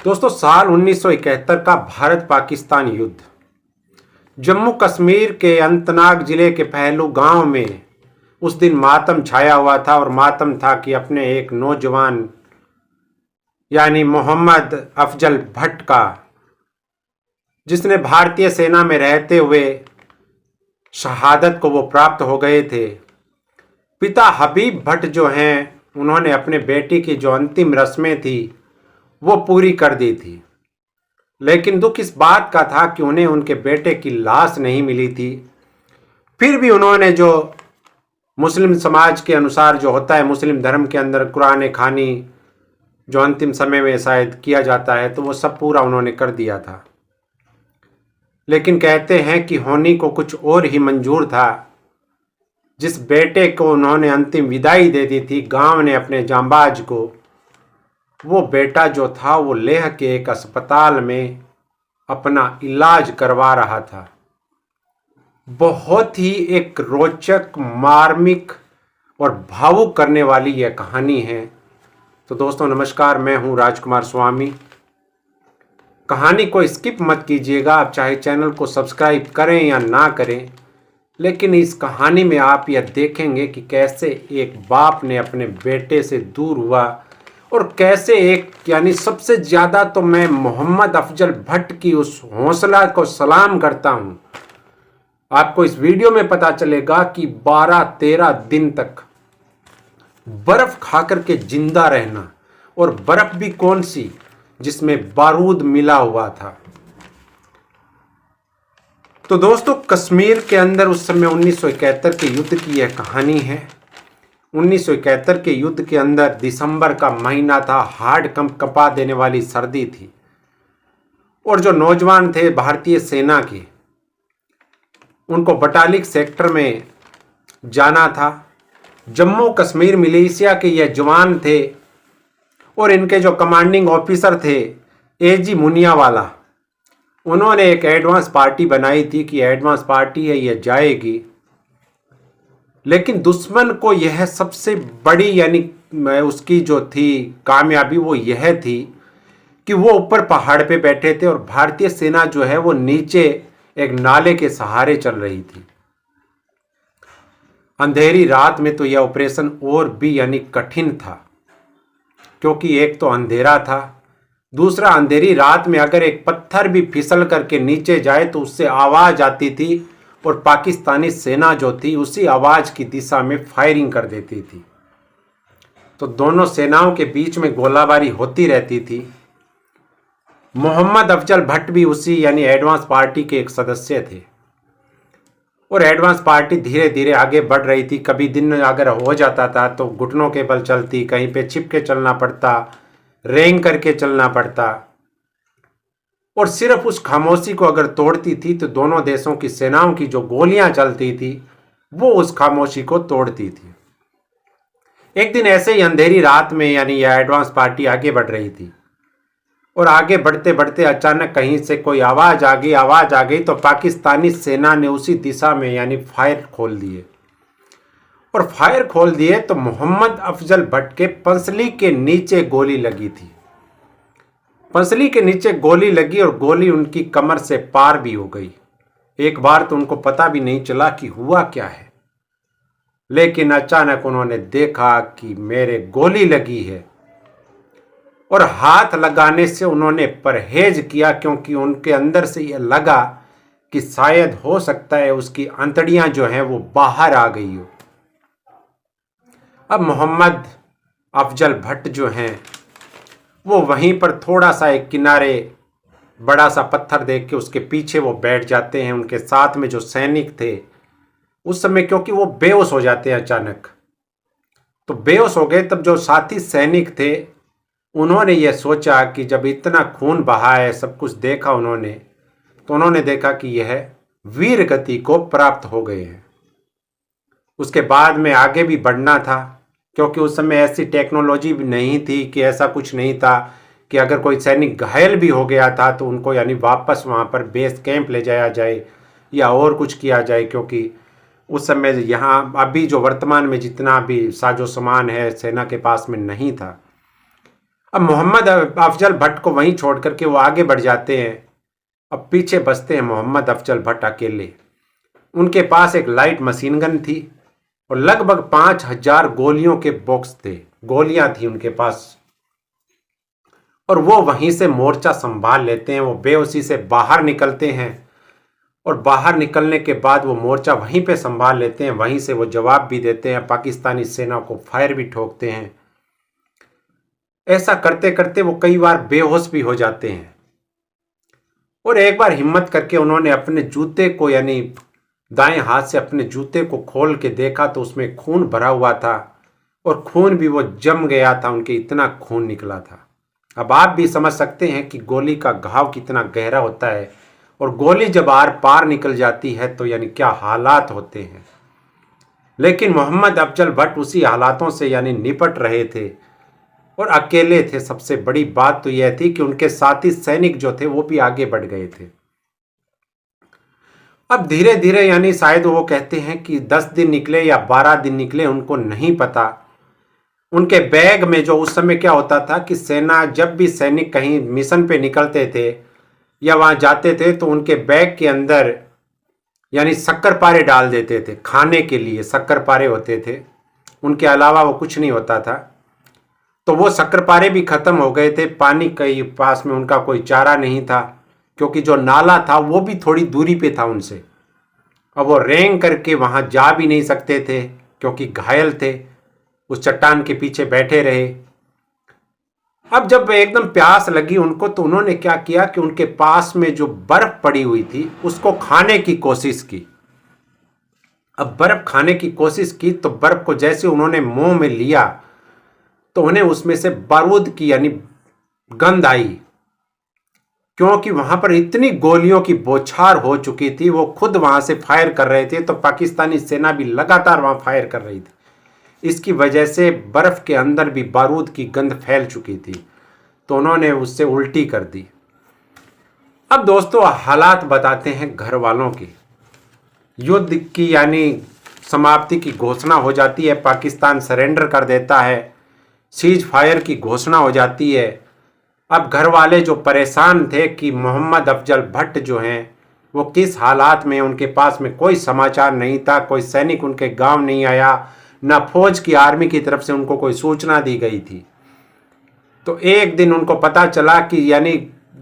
दोस्तों, साल 1971 का भारत पाकिस्तान युद्ध जम्मू कश्मीर के अनंतनाग जिले के पहलू गांव में उस दिन मातम छाया हुआ था। और मातम था कि अपने एक नौजवान यानी मोहम्मद अफजल भट्ट का, जिसने भारतीय सेना में रहते हुए शहादत को वो प्राप्त हो गए थे। पिता हबीब भट्ट जो हैं, उन्होंने अपने बेटे की जो अंतिम रस्में थी वो पूरी कर दी थी। लेकिन दुख इस बात का था कि उन्हें उनके बेटे की लाश नहीं मिली थी। फिर भी उन्होंने जो मुस्लिम समाज के अनुसार जो होता है, मुस्लिम धर्म के अंदर कुरान खानी जो अंतिम समय में शायद किया जाता है, तो वो सब पूरा उन्होंने कर दिया था। लेकिन कहते हैं कि होनी को कुछ और ही मंजूर था। जिस बेटे को उन्होंने अंतिम विदाई दे दी थी गांव ने अपने जांबाज को, वो बेटा जो था वो लेह के एक अस्पताल में अपना इलाज करवा रहा था। बहुत ही एक रोचक, मार्मिक और भावुक करने वाली यह कहानी है। तो दोस्तों नमस्कार, मैं हूं राजकुमार स्वामी। कहानी को स्किप मत कीजिएगा, आप चाहे चैनल को सब्सक्राइब करें या ना करें। लेकिन इस कहानी में आप यह देखेंगे कि कैसे एक बाप ने अपने बेटे से दूर हुआ और कैसे एक, यानी सबसे ज़्यादा तो मैं मोहम्मद अफजल भट्ट की उस हौसला को सलाम करता हूँ। आपको इस वीडियो में पता चलेगा कि 12-13 दिन तक बर्फ खाकर के जिंदा रहना, और बर्फ भी कौन सी, जिसमें बारूद मिला हुआ था। तो दोस्तों, कश्मीर के अंदर उस समय 1971 के युद्ध की यह कहानी है। 1971 के युद्ध के अंदर दिसंबर का महीना था, हार्ड कंपा देने वाली सर्दी थी। और जो नौजवान थे भारतीय सेना के, उनको बटालिक सेक्टर में जाना था। जम्मू कश्मीर मिलिशिया के ये जवान थे और इनके जो कमांडिंग ऑफिसर थे एजी मुनियावाला, उन्होंने एक एडवांस पार्टी बनाई थी कि एडवांस पार्टी है, ये जाएगी। लेकिन दुश्मन को यह सबसे बड़ी, यानी उसकी जो थी कामयाबी, वो यह थी कि वो ऊपर पहाड़ पे बैठे थे और भारतीय सेना जो है वो नीचे एक नाले के सहारे चल रही थी। अंधेरी रात में तो यह ऑपरेशन और भी यानी कठिन था, क्योंकि एक तो अंधेरा था, दूसरा अंधेरी रात में अगर एक पत्थर भी फिसल करके नीचे जाए तो उससे आवाज़ आती थी और पाकिस्तानी सेना जो थी उसी आवाज़ की दिशा में फायरिंग कर देती थी। तो दोनों सेनाओं के बीच में गोलाबारी होती रहती थी। मोहम्मद अफजल भट्ट भी उसी यानी एडवांस पार्टी के एक सदस्य थे और एडवांस पार्टी धीरे धीरे आगे बढ़ रही थी। कभी दिन अगर हो जाता था तो घुटनों के बल चलती, कहीं पे छिप के चलना पड़ता, रेंग करके चलना पड़ता, और सिर्फ उस खामोशी को अगर तोड़ती थी तो दोनों देशों की सेनाओं की जो गोलियां चलती थी वो उस खामोशी को तोड़ती थी। एक दिन ऐसे ही अंधेरी रात में, यानी यह एडवांस पार्टी आगे बढ़ रही थी और आगे बढ़ते बढ़ते अचानक कहीं से कोई आवाज़ आ गई तो पाकिस्तानी सेना ने उसी दिशा में यानी फायर खोल दिए। और फायर खोल दिए तो मोहम्मद अफजल भट्ट के पंसली के नीचे गोली लगी थी। पंसली के नीचे गोली लगी और गोली उनकी कमर से पार भी हो गई। एक बार तो उनको पता भी नहीं चला कि हुआ क्या है, लेकिन अचानक उन्होंने देखा कि मेरे गोली लगी है। और हाथ लगाने से उन्होंने परहेज किया, क्योंकि उनके अंदर से यह लगा कि शायद हो सकता है उसकी अंतड़ियां जो हैं वो बाहर आ गई हो। अब मोहम्मद अफजल भट्ट जो हैं वो वहीं पर थोड़ा सा एक किनारे बड़ा सा पत्थर देख के उसके पीछे वो बैठ जाते हैं। उनके साथ में जो सैनिक थे उस समय, क्योंकि वो बेहोश हो जाते हैं अचानक, तो बेहोश हो गए। तब जो साथी सैनिक थे उन्होंने ये सोचा कि जब इतना खून बहा है, सब कुछ देखा उन्होंने, तो उन्होंने देखा कि यह वीर गति को प्राप्त हो गए हैं। उसके बाद में आगे भी बढ़ना था, क्योंकि उस समय ऐसी टेक्नोलॉजी भी नहीं थी, कि ऐसा कुछ नहीं था कि अगर कोई सैनिक घायल भी हो गया था तो उनको यानी वापस वहाँ पर बेस कैंप ले जाया जाए या और कुछ किया जाए, क्योंकि उस समय यहाँ अभी जो वर्तमान में जितना भी साजो सामान है सेना के पास में नहीं था। अब मोहम्मद अफजल भट्ट को वहीं छोड़ करके वो आगे बढ़ जाते हैं। अब पीछे बचते हैं मोहम्मद अफजल भट्ट अकेले। उनके पास एक लाइट मशीन गन थी और लगभग 5000 गोलियों के बॉक्स थे, गोलियां थी उनके पास। और वो वहीं से मोर्चा संभाल लेते हैं। वो बेहोशी से बाहर निकलते हैं और बाहर निकलने के बाद वो मोर्चा वहीं पे संभाल लेते हैं। वहीं से वो जवाब भी देते हैं, पाकिस्तानी सेना को फायर भी ठोकते हैं। ऐसा करते करते वो कई बार बेहोश भी हो जाते हैं। और एक बार हिम्मत करके उन्होंने अपने जूते को, यानी दाएं हाथ से अपने जूते को खोल के देखा तो उसमें खून भरा हुआ था और खून भी वो जम गया था उनके, इतना खून निकला था। अब आप भी समझ सकते हैं कि गोली का घाव कितना गहरा होता है और गोली जब आर पार निकल जाती है तो यानी क्या हालात होते हैं। लेकिन मोहम्मद अफजल भट्ट उसी हालातों से यानी निपट रहे थे और अकेले थे। सबसे बड़ी बात तो यह थी कि उनके साथी सैनिक जो थे वो भी आगे बढ़ गए थे। अब धीरे धीरे यानी शायद वो कहते हैं कि 10 दिन निकले या 12 दिन निकले, उनको नहीं पता। उनके बैग में जो उस समय क्या होता था कि सेना, जब भी सैनिक कहीं मिशन पे निकलते थे या वहाँ जाते थे तो उनके बैग के अंदर यानी शक्कर-पारे डाल देते थे। खाने के लिए शक्कर-पारे होते थे, उनके अलावा वो कुछ नहीं होता था। तो वो शक्कर-पारे भी ख़त्म हो गए थे। पानी के पास में उनका कोई चारा नहीं था क्योंकि जो नाला था वो भी थोड़ी दूरी पे था उनसे। अब वो रेंग करके वहाँ जा भी नहीं सकते थे क्योंकि घायल थे, उस चट्टान के पीछे बैठे रहे। अब जब एकदम प्यास लगी उनको तो उन्होंने क्या किया कि उनके पास में जो बर्फ पड़ी हुई थी उसको खाने की कोशिश की। अब बर्फ खाने की कोशिश की तो बर्फ को जैसे उन्होंने मुंह में लिया तो उन्हें उसमें से बारूद की यानी गंध आई, क्योंकि वहां पर इतनी गोलियों की बौछार हो चुकी थी। वो खुद वहां से फायर कर रहे थे तो पाकिस्तानी सेना भी लगातार वहां फायर कर रही थी। इसकी वजह से बर्फ के अंदर भी बारूद की गंध फैल चुकी थी तो उन्होंने उससे उल्टी कर दी। अब दोस्तों हालात बताते हैं घर वालों की। युद्ध की यानी समाप्ति की घोषणा हो जाती है, पाकिस्तान सरेंडर कर देता है, सीज फायर की घोषणा हो जाती है। अब घर वाले जो परेशान थे कि मोहम्मद अफजल भट्ट जो हैं वो किस हालात में, उनके पास में कोई समाचार नहीं था, कोई सैनिक उनके गांव नहीं आया, ना फौज की आर्मी की तरफ से उनको कोई सूचना दी गई थी। तो एक दिन उनको पता चला कि यानी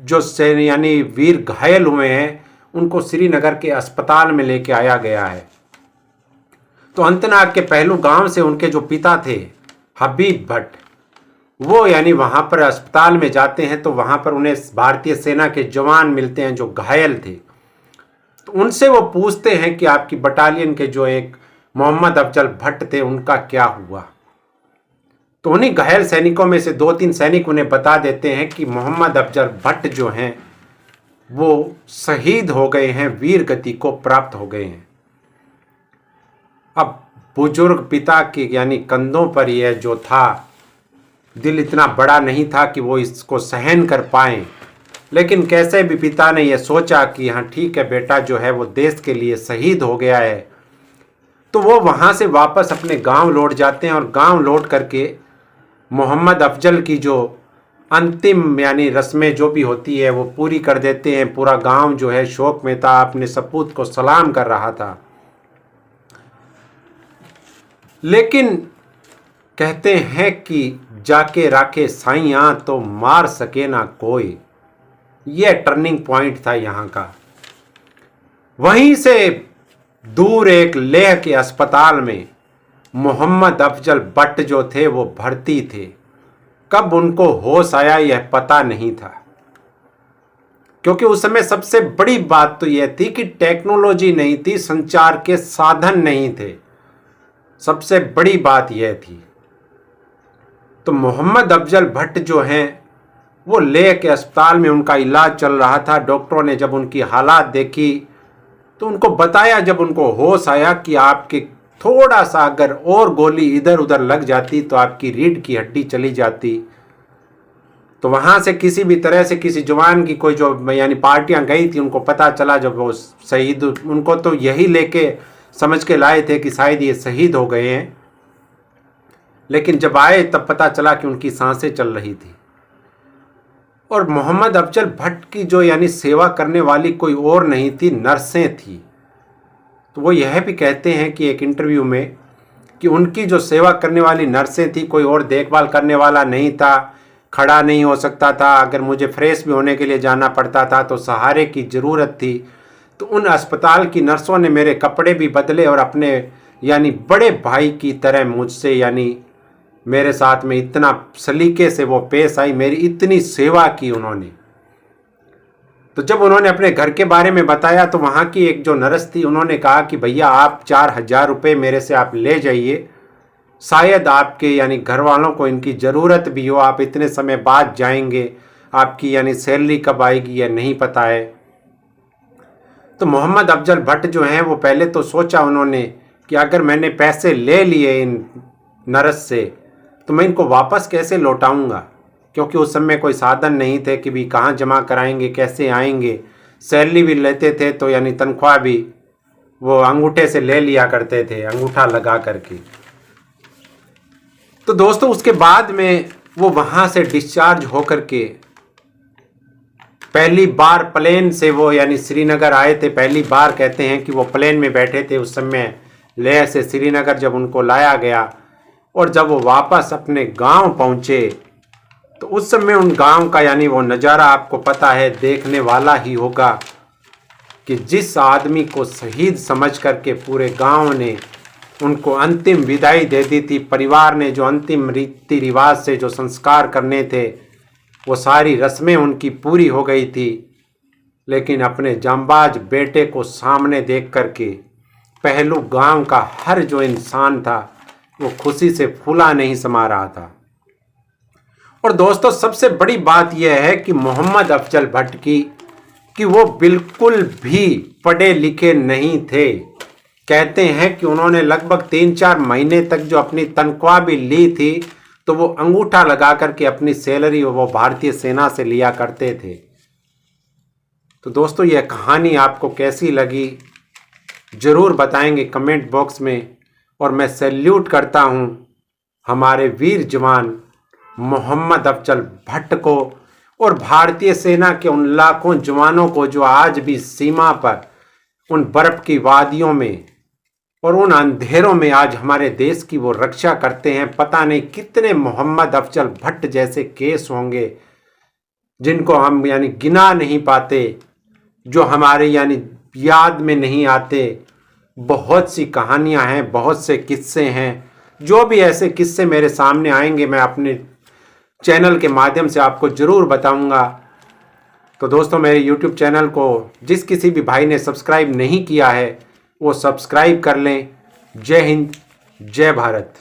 जो यानी वीर घायल हुए हैं उनको श्रीनगर के अस्पताल में लेके आया गया है। तो अंतनाग के पहलू गांव से उनके जो पिता थे हबीब भट्ट, वो यानी वहां पर अस्पताल में जाते हैं तो वहां पर उन्हें भारतीय सेना के जवान मिलते हैं जो घायल थे। तो उनसे वो पूछते हैं कि आपकी बटालियन के जो एक मोहम्मद अफजल भट्ट थे उनका क्या हुआ। तो उन्हीं घायल सैनिकों में से 2-3 सैनिक उन्हें बता देते हैं कि मोहम्मद अफजल भट्ट जो हैं वो शहीद हो गए हैं, वीर गति को प्राप्त हो गए हैं। अब बुजुर्ग पिता के यानी कंधों पर यह जो था, दिल इतना बड़ा नहीं था कि वो इसको सहन कर पाएं, लेकिन कैसे भी पिता ने यह सोचा कि हाँ ठीक है, बेटा जो है वो देश के लिए शहीद हो गया है। तो वो वहाँ से वापस अपने गांव लौट जाते हैं और गांव लौट करके मोहम्मद अफजल की जो अंतिम यानी रस्में जो भी होती है वो पूरी कर देते हैं। पूरा गांव जो है शोक में था, अपने सपूत को सलाम कर रहा था। लेकिन कहते हैं कि जाके राखे साइयां तो मार सके ना कोई, यह टर्निंग पॉइंट था यहाँ का। वहीं से दूर एक लेह के अस्पताल में मोहम्मद अफजल भट्ट जो थे वो भर्ती थे। कब उनको होश आया यह पता नहीं था, क्योंकि उस समय सबसे बड़ी बात तो यह थी कि टेक्नोलॉजी नहीं थी, संचार के साधन नहीं थे, सबसे बड़ी बात यह थी। तो मोहम्मद अफजल भट्ट जो हैं वो लेह के अस्पताल में उनका इलाज चल रहा था। डॉक्टरों ने जब उनकी हालात देखी तो उनको बताया, जब उनको होश आया, कि आपके थोड़ा सा अगर और गोली इधर उधर लग जाती तो आपकी रीढ़ की हड्डी चली जाती। तो वहाँ से किसी भी तरह से किसी जवान की कोई जो यानी पार्टियां गई थी, उनको पता चला जब वो शहीद, उनको तो यही लेके समझ के लाए थे कि शायद ये शहीद हो गए हैं, लेकिन जब आए तब पता चला कि उनकी सांसें चल रही थी। और मोहम्मद अफजल भट्ट की जो यानी सेवा करने वाली कोई और नहीं थी, नर्सें थी। तो वो यह भी कहते हैं कि एक इंटरव्यू में कि उनकी जो सेवा करने वाली नर्सें थी, कोई और देखभाल करने वाला नहीं था, खड़ा नहीं हो सकता था, अगर मुझे फ्रेश भी होने के लिए जाना पड़ता था तो सहारे की ज़रूरत थी। तो उन अस्पताल की नर्सों ने मेरे कपड़े भी बदले और अपने यानी बड़े भाई की तरह मुझसे यानी मेरे साथ में इतना सलीके से वो पेश आई, मेरी इतनी सेवा की उन्होंने। तो जब उन्होंने अपने घर के बारे में बताया तो वहाँ की एक जो नर्स थी, उन्होंने कहा कि भैया आप 4,000 रुपये मेरे से आप ले जाइए, शायद आपके यानी घर वालों को इनकी ज़रूरत भी हो, आप इतने समय बाद जाएंगे, आपकी यानी सैलरी कब आएगी यह नहीं पता है। तो मोहम्मद अफजल भट्ट जो हैं वो पहले तो सोचा उन्होंने कि अगर मैंने पैसे ले लिए इन नर्स से तो मैं इनको वापस कैसे लौटाऊंगा, क्योंकि उस समय कोई साधन नहीं थे कि भी कहाँ जमा कराएंगे, कैसे आएंगे। सैलरी भी लेते थे तो यानी तनख्वाह भी वो अंगूठे से ले लिया करते थे, अंगूठा लगा करके। तो दोस्तों उसके बाद में वो वहाँ से डिस्चार्ज होकर के पहली बार प्लेन से वो यानी श्रीनगर आए थे। पहली बार कहते हैं कि वो प्लेन में बैठे थे उस समय, लेह से श्रीनगर जब उनको लाया गया और जब वो वापस अपने गांव पहुंचे तो उस समय उन गांव का यानी वो नज़ारा आपको पता है, देखने वाला ही होगा कि जिस आदमी को शहीद समझ करके पूरे गांव ने उनको अंतिम विदाई दे दी थी, परिवार ने जो अंतिम रीति रिवाज से जो संस्कार करने थे वो सारी रस्में उनकी पूरी हो गई थी, लेकिन अपने जांबाज बेटे को सामने देख करके पहलू गांव का हर जो इंसान था वो खुशी से फूला नहीं समा रहा था। और दोस्तों सबसे बड़ी बात यह है कि मोहम्मद अफजल भट्ट की कि वो बिल्कुल भी पढ़े लिखे नहीं थे। कहते हैं कि उन्होंने लगभग 3-4 महीने तक जो अपनी तनख्वाह भी ली थी तो वो अंगूठा लगा करके अपनी सैलरी वो भारतीय सेना से लिया करते थे। तो दोस्तों यह कहानी आपको कैसी लगी ज़रूर बताएंगे कमेंट बॉक्स में। और मैं सैल्यूट करता हूँ हमारे वीर जवान मोहम्मद अफजल भट्ट को और भारतीय सेना के उन लाखों जवानों को जो आज भी सीमा पर उन बर्फ़ की वादियों में और उन अंधेरों में आज हमारे देश की वो रक्षा करते हैं। पता नहीं कितने मोहम्मद अफजल भट्ट जैसे केस होंगे जिनको हम यानी गिना नहीं पाते, जो हमारे यानी याद में नहीं आते। बहुत सी कहानियां हैं, बहुत से किस्से हैं। जो भी ऐसे किस्से मेरे सामने आएंगे मैं अपने चैनल के माध्यम से आपको ज़रूर बताऊंगा। तो दोस्तों मेरे YouTube चैनल को जिस किसी भी भाई ने सब्सक्राइब नहीं किया है वो सब्सक्राइब कर लें। जय हिंद, जय भारत।